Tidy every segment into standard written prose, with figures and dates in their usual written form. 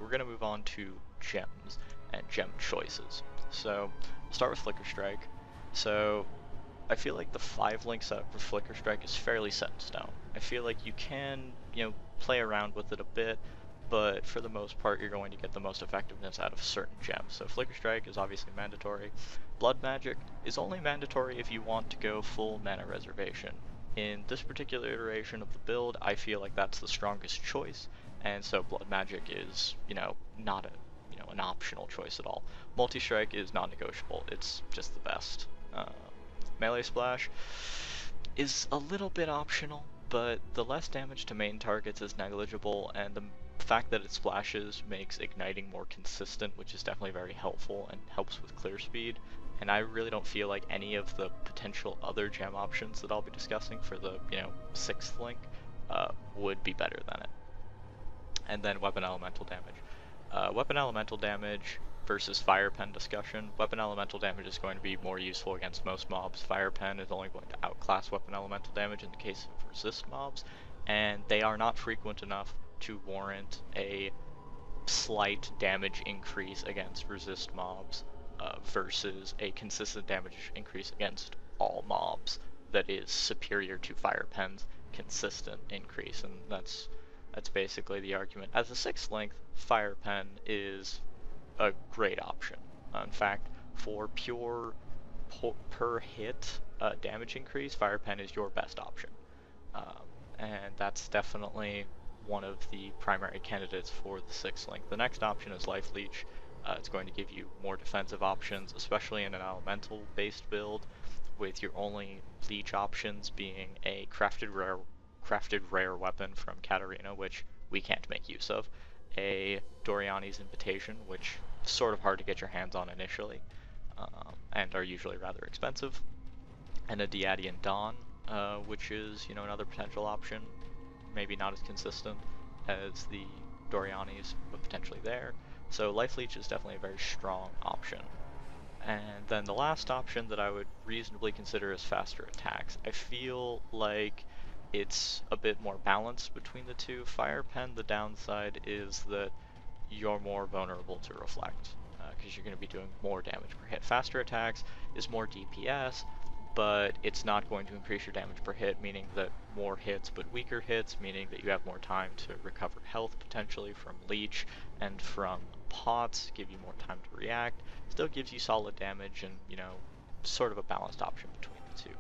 we're going to move on to gems and gem choices. So we'll start with Flicker Strike. So I feel like the 5-link setup for Flicker Strike is fairly set in stone. I feel like you can, play around with it a bit, but for the most part you're going to get the most effectiveness out of certain gems. So Flicker Strike is obviously mandatory. Blood Magic is only mandatory if you want to go full mana reservation. In this particular iteration of the build, I feel like that's the strongest choice, and so Blood Magic is, not an optional choice at all. Multi-Strike is non-negotiable, it's just the best. Melee Splash is a little bit optional, but the less damage to main targets is negligible, and the fact that it splashes makes igniting more consistent, which is definitely very helpful and helps with clear speed. And I really don't feel like any of the potential other gem options that I'll be discussing for the 6th link would be better than it. And then Weapon Elemental damage. Weapon Elemental damage versus Fire Pen discussion. Weapon Elemental damage is going to be more useful against most mobs. Fire Pen is only going to outclass Weapon Elemental damage in the case of resist mobs, and they are not frequent enough to warrant a slight damage increase against resist mobs versus a consistent damage increase against all mobs that is superior to Fire Pen's consistent increase, and that's basically the argument. As a 6th length, Fire Pen is a great option. In fact, for pure per hit damage increase, Fire Pen is your best option. And that's definitely one of the primary candidates for the 6th link. The next option is Life Leech. It's going to give you more defensive options, especially in an elemental based build, with your only leech options being a crafted rare weapon from Katarina, which we can't make use of, a Doriani's Invitation, which is sort of hard to get your hands on initially, and are usually rather expensive, and a Diadian Dawn, which is another potential option, maybe not as consistent as the Doriani's, but potentially there. So Life Leech is definitely a very strong option. And then the last option that I would reasonably consider is Faster Attacks. I feel like it's a bit more balanced between the two. Fire Pen, the downside is that you're more vulnerable to Reflect, because you're going to be doing more damage per hit. Faster Attacks is more DPS, but it's not going to increase your damage per hit, meaning that more hits but weaker hits, meaning that you have more time to recover health potentially from Leech and from pots, give you more time to react. Still gives you solid damage and, sort of a balanced option between the two.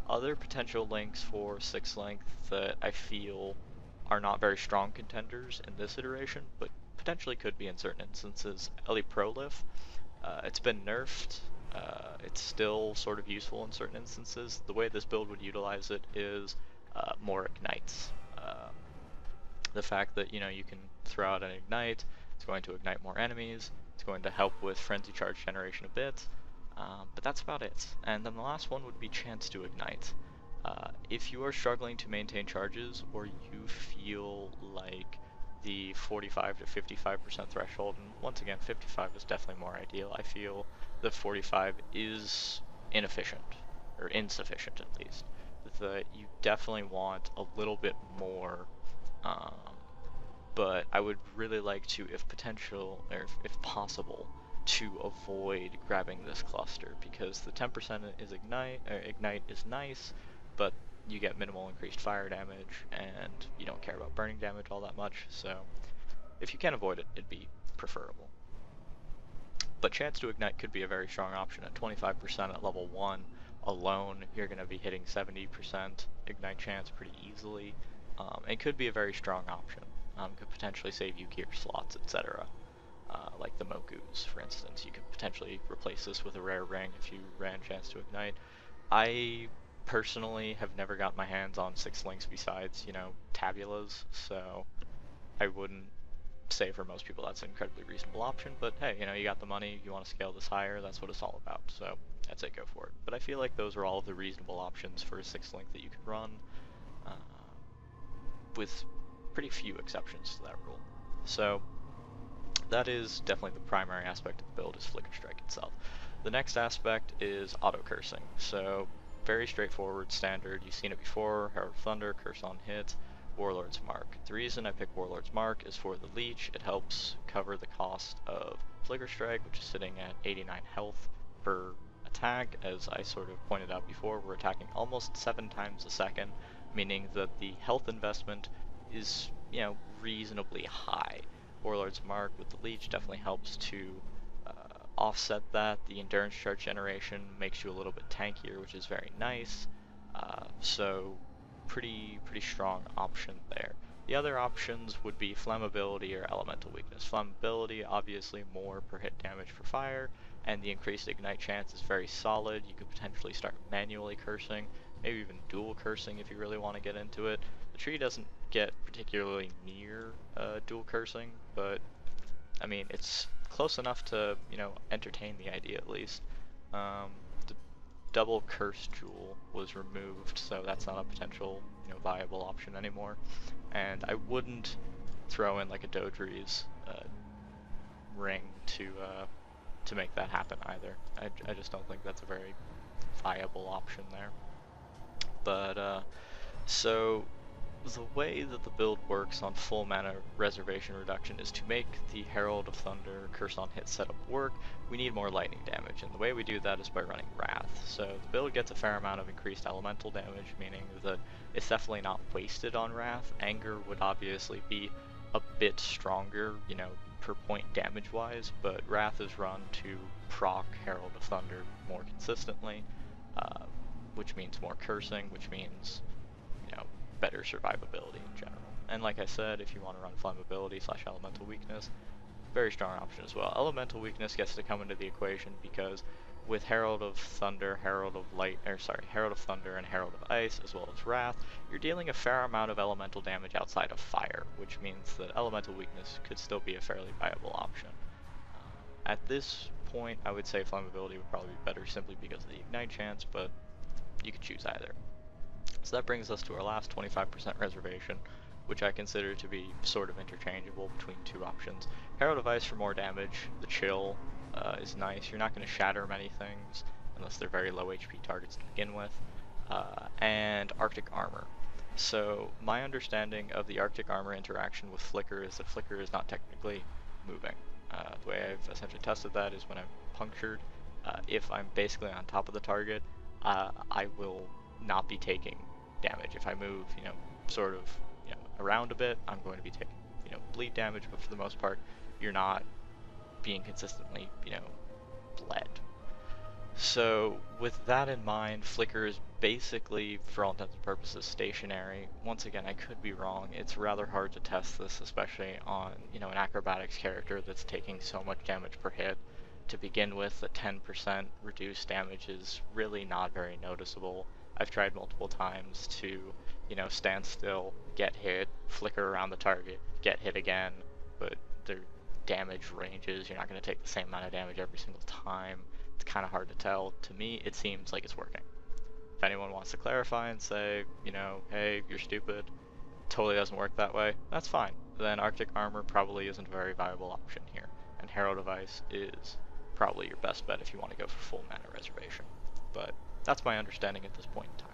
Other potential links for 6th length that I feel are not very strong contenders in this iteration, but potentially could be in certain instances. Ellie Prolif. It's been nerfed. It's still sort of useful in certain instances. The way this build would utilize it is more ignites. The fact that you can throw out an ignite, it's going to ignite more enemies, it's going to help with frenzy charge generation a bit, but that's about it. And then the last one would be chance to ignite. If you are struggling to maintain charges, or you feel like the 45 to 55% threshold, and once again 55 is definitely more ideal, I feel that 45 is inefficient, or insufficient at least. That you definitely want a little bit more, but I would really like to, if if possible, to avoid grabbing this cluster, because the 10% is ignite is nice, but you get minimal increased fire damage, and you don't care about burning damage all that much, so if you can avoid it, it'd be preferable. But chance to ignite could be a very strong option. At 25% at level 1 alone, you're going to be hitting 70% ignite chance pretty easily. It could be a very strong option. Could potentially save you gear slots, etc. Like the Mogus, for instance. You could potentially replace this with a rare ring if you ran chance to ignite. I personally have never got my hands on 6 links besides, tabulas, so I wouldn't say for most people that's an incredibly reasonable option, but hey, you got the money, you want to scale this higher, that's what it's all about, so I'd say go for it. But I feel like those are all of the reasonable options for a 6 link that you could run, with pretty few exceptions to that rule. So that is definitely the primary aspect of the build, is Flicker Strike itself. The next aspect is auto cursing. So very straightforward, standard. You've seen it before. Herald of Thunder, curse on hit. Warlord's Mark. The reason I picked Warlord's Mark is for the leech. It helps cover the cost of Flicker Strike, which is sitting at 89 health per attack. As I sort of pointed out before, we're attacking almost 7 times a second, meaning that the health investment is, reasonably high. Warlord's Mark with the leech definitely helps to offset that. The endurance charge generation makes you a little bit tankier, which is very nice. So pretty strong option there. The other options would be flammability or elemental weakness. Flammability, obviously more per hit damage for fire, and the increased ignite chance is very solid. You could potentially start manually cursing, maybe even dual cursing if you really want to get into it. The tree doesn't get particularly near dual cursing, but I mean, it's close enough to, entertain the idea at least. The double curse jewel was removed, so that's not a potential, viable option anymore. And I wouldn't throw in like a Dodri's ring to make that happen either. I just don't think that's a very viable option there. But so the way that the build works on full mana reservation reduction is to make the Herald of Thunder Curse on Hit setup work, we need more lightning damage, and the way we do that is by running Wrath. So the build gets a fair amount of increased elemental damage, meaning that it's definitely not wasted on Wrath. Anger would obviously be a bit stronger, per point damage wise, but Wrath is run to proc Herald of Thunder more consistently, which means more cursing, which means better survivability in general. And like I said, if you want to run flammability / elemental weakness, very strong option as well. Elemental weakness gets to come into the equation because with Herald of Thunder, Herald of Thunder and Herald of Ice, as well as Wrath, you're dealing a fair amount of elemental damage outside of fire, which means that elemental weakness could still be a fairly viable option. At this point, I would say flammability would probably be better simply because of the ignite chance, but you could choose either. So that brings us to our last 25% reservation, which I consider to be sort of interchangeable between two options. Herald of Ice for more damage. The chill is nice. You're not going to shatter many things unless they're very low HP targets to begin with. And Arctic Armor. So my understanding of the Arctic Armor interaction with Flicker is that Flicker is not technically moving. The way I've essentially tested that is when I'm punctured, if I'm basically on top of the target, I will not be taking damage. If I move, sort of, around a bit, I'm going to be taking, bleed damage, but for the most part, you're not being consistently, bled. So with that in mind, Flicker is basically, for all intents and purposes, stationary. Once again, I could be wrong. It's rather hard to test this, especially on, an acrobatics character that's taking so much damage per hit. To begin with, the 10% reduced damage is really not very noticeable. I've tried multiple times to, stand still, get hit, flicker around the target, get hit again, but their damage ranges, you're not going to take the same amount of damage every single time. It's kind of hard to tell. To me, it seems like it's working. If anyone wants to clarify and say, hey, you're stupid, totally doesn't work that way, that's fine. Then Arctic Armor probably isn't a very viable option here, and Herald of Ice is probably your best bet if you want to go for full mana reservation. But that's my understanding at this point in time.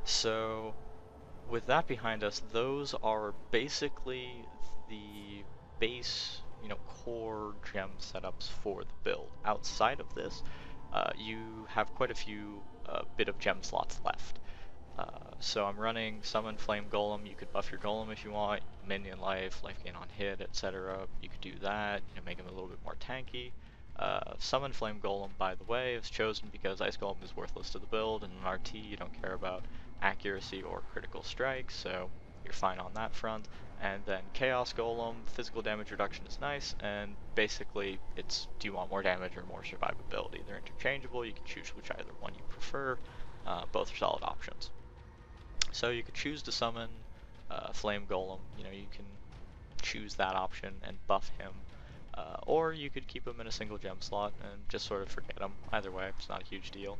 So with that behind us, those are basically the base, core gem setups for the build. Outside of this, you have quite a few bit of gem slots left. So I'm running Summon Flame Golem. You could buff your Golem if you want, minion life gain on hit, etc. You could do that, make him a little bit more tanky. Summon Flame Golem, by the way, is chosen because Ice Golem is worthless to the build, and in RT you don't care about accuracy or critical strike, so you're fine on that front. And then Chaos Golem, physical damage reduction is nice, and basically it's do you want more damage or more survivability. They're interchangeable, you can choose which either one you prefer. Both are solid options. So you could choose to summon Flame Golem, you can choose that option and buff him. Or you could keep him in a single gem slot and just sort of forget him. Either way, it's not a huge deal.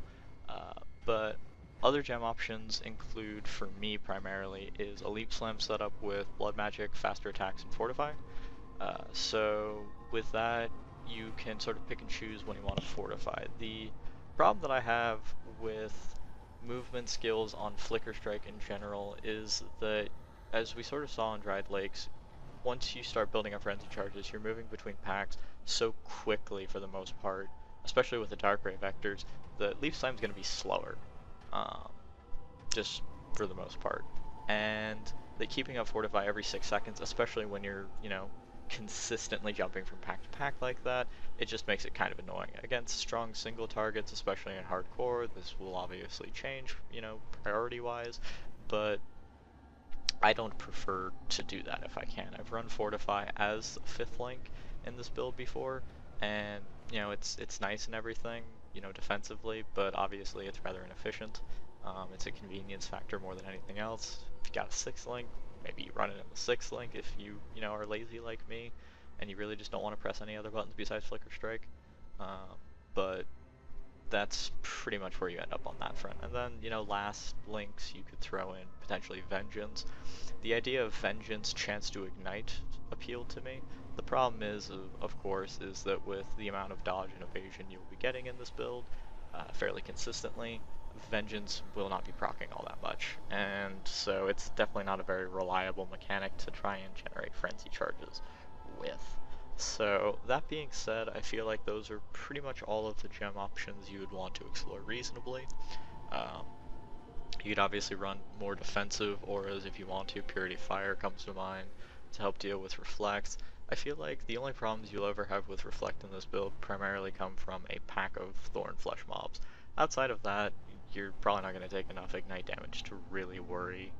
But other gem options include, for me primarily, is a Leap Slam setup with Blood Magic, faster attacks, and Fortify. So with that, you can sort of pick and choose when you want to fortify. The problem that I have with movement skills on Flicker Strike in general is that, as we sort of saw in Dried Lakes, once you start building up frenzy charges, you're moving between packs so quickly for the most part, especially with the Darkrai vectors, the Leaf Slime's going to be slower, um, just for the most part. And that keeping up Fortify every 6 seconds, especially when you're, consistently jumping from pack to pack like that, it just makes it kind of annoying. Against strong single targets, especially in hardcore, this will obviously change, priority-wise, but I don't prefer to do that if I can. I've run Fortify as a 5th link in this build before, and, it's nice and everything, defensively, but obviously it's rather inefficient. It's a convenience factor more than anything else. If you got a 6th link, maybe you run it in the 6th link if you, are lazy like me, and you really just don't want to press any other buttons besides Flicker Strike. But that's pretty much where you end up on that front. And then, last links you could throw in potentially Vengeance. The idea of Vengeance chance to ignite appealed to me. The problem is, of course, is that with the amount of dodge and evasion you'll be getting in this build fairly consistently, Vengeance will not be proccing all that much. And so it's definitely not a very reliable mechanic to try and generate frenzy charges with. So that being said, I feel like those are pretty much all of the gem options you would want to explore reasonably. Um, you could obviously run more defensive auras if you want to. Purity Fire comes to mind to help deal with Reflects. I feel like the only problems you'll ever have with Reflect in this build primarily come from a pack of Thorn Flesh mobs. Outside of that, you're probably not going to take enough Ignite damage to really worry,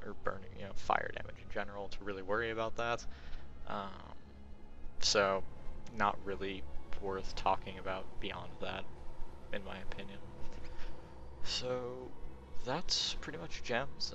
or burning, fire damage in general to really worry about that. Um, so, not really worth talking about beyond that, in my opinion. So, that's pretty much gems.